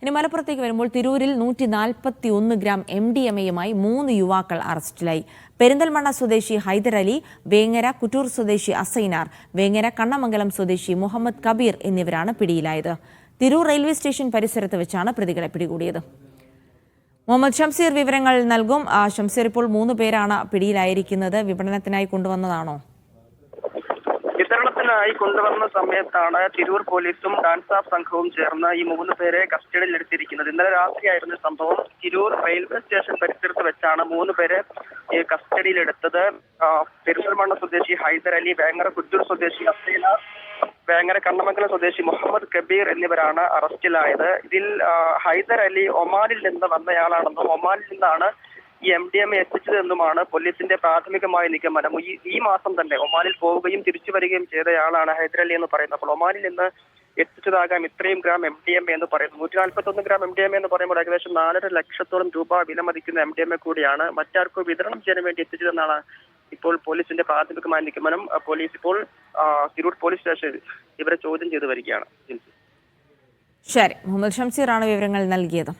ഇനി മലപ്പുറത്തേക്ക് വരുമ്പോൾ തിരൂരിൽ 141 ഗ്രാം MDMA-യുമായി 3 യുവാക്കൾ അറസ്റ്റിലായി. പെരിന്തൽമണ്ണ സ്വദേശി ഹൈദർ അലി, വേങ്ങര കുറ്റൂർ സ്വദേശി അസൈനാർ, വേങ്ങര കണ്ണമംഗലം സ്വദേശി മുഹമ്മദ് കബീർ എന്നിവരാണ് പിടിയിലായത്. തിരൂർ റെയിൽവേ സ്റ്റേഷൻ പരിസരത്ത് വെച്ചാണ് പ്രതികളെ പിടികൂടിയത്. മുഹമ്മദ് ഷംസീർ വിവരങ്ങൾ നൽകും. ഷംസീർ, ഇപ്പോൾ 3 പേരാണ് പിടിയിലായിരിക്കുന്നത്. വിപണനത്തിനായി കൊണ്ടുവന്നതാണോ? വിതരണത്തിനായി കൊണ്ടുവന്ന സമയത്താണ് തിരൂർ പോലീസും ഡാൻസ് ഓഫ് സംഘവും ചേർന്ന് ഈ 3 പേരെ കസ്റ്റഡിയിൽ എടുത്തിരിക്കുന്നത്. ഇന്നലെ രാത്രിയായിരുന്നു സംഭവം. തിരൂർ റെയിൽവേ സ്റ്റേഷൻ പരിസരത്ത് വെച്ചാണ് 3 പേരെ കസ്റ്റഡിയിലെടുത്തത്. പെരിന്തൽമണ്ണ സ്വദേശി ഹൈദർ അലി, വേങ്ങര കുറ്റൂർ സ്വദേശി അസൈന, വേങ്ങര കണ്ണമംഗലം സ്വദേശി മുഹമ്മദ് കബീർ എന്നിവരാണ് അറസ്റ്റിലായത്. ഇതിൽ ഹൈദർ അലി ഒമാനിൽ നിന്ന് വന്നയാളാണെന്നും ഒമാനിൽ നിന്നാണ് ഈ MDMA എത്തിച്ചതെന്നുമാണ് പോലീസിന്റെ പ്രാഥമികമായ നിഗമനം. ഈ മാസം തന്നെ ഒമാനിൽ പോവുകയും തിരിച്ചു വരികയും ചെയ്തയാളാണ് ഹൈദർ അലി എന്ന് പറയുന്നത്. അപ്പോൾ ഒമാനിൽ നിന്ന് എത്തിച്ചതാകാം ഇത്രയും ഗ്രാം MDMA എന്ന് പറയുന്നത്. 141 ഗ്രാം MDMA എന്ന് പറയുമ്പോൾ ഏകദേശം 4.5 ലക്ഷത്തോളം രൂപ വിലമതിക്കുന്ന MDMA കൂടിയാണ് മറ്റാർക്കോ വിതരണം ചെയ്യാൻ വേണ്ടി എത്തിച്ചതെന്നാണ് ഇപ്പോൾ പോലീസിന്റെ പ്രാഥമികമായ നിഗമനം. പോലീസ് ഇപ്പോൾ തിരൂർ പോലീസ് സ്റ്റേഷനിൽ ഇവരെ ചോദ്യം ചെയ്തു വരികയാണ്. ശരി, മുഹമ്മദ് ഷംസീറാണ് വിവരങ്ങൾ നൽകിയത്.